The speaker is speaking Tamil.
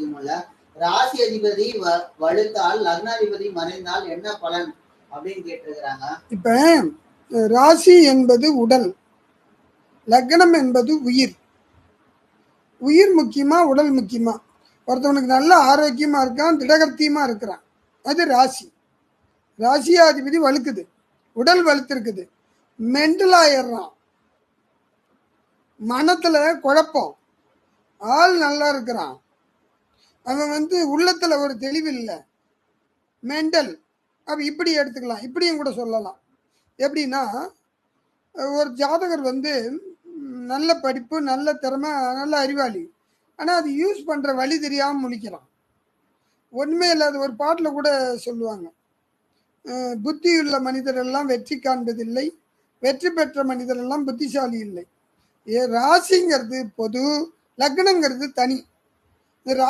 முடியும்ல. ராசி அதிபதி வலுத்தால் லக்னாதிபதி மறைந்தால் என்ன பலன் அப்படின்னு கேட்டிருக்கிறாங்க. இப்ப ராசி என்பது உடல், லக்னம் என்பது உயிர். உயிர் முக்கியமா உடல் முக்கியமா? ஒருத்தவனுக்கு நல்ல ஆரோக்கியமா இருக்கான், திடகர்த்தியமா இருக்கிறான், அது ராசி. ராசியாதிபதி வலுக்குது, உடல் வலுத்திருக்குது, மென்டல் ஆயிடுறான், மனத்துல குழப்பம், ஆள் நல்லா இருக்கிறான், அவன் உள்ளத்துல ஒரு தெளிவு இல்லை, மென்டல். அப்ப இப்படி எடுத்துக்கலாம், இப்படியும் கூட சொல்லலாம். எப்படின்னா, ஒரு ஜாதகர் நல்ல படிப்பு, நல்ல திறமை, நல்ல அறிவாளி, ஆனா அது யூஸ் பண்ற வழி தெரியாம முழிக்கிறான். ஒண்ணுமே இல்லாத ஒரு பாட்டுல கூட சொல்லுவாங்க, புத்தியுள்ள மனிதர் எல்லாம் வெற்றி காண்பதில்லை, வெற்றி பெற்ற மனிதர் எல்லாம் புத்திசாலி இல்லை. ராசிங்கிறது பொது, லக்னங்கிறது தனி.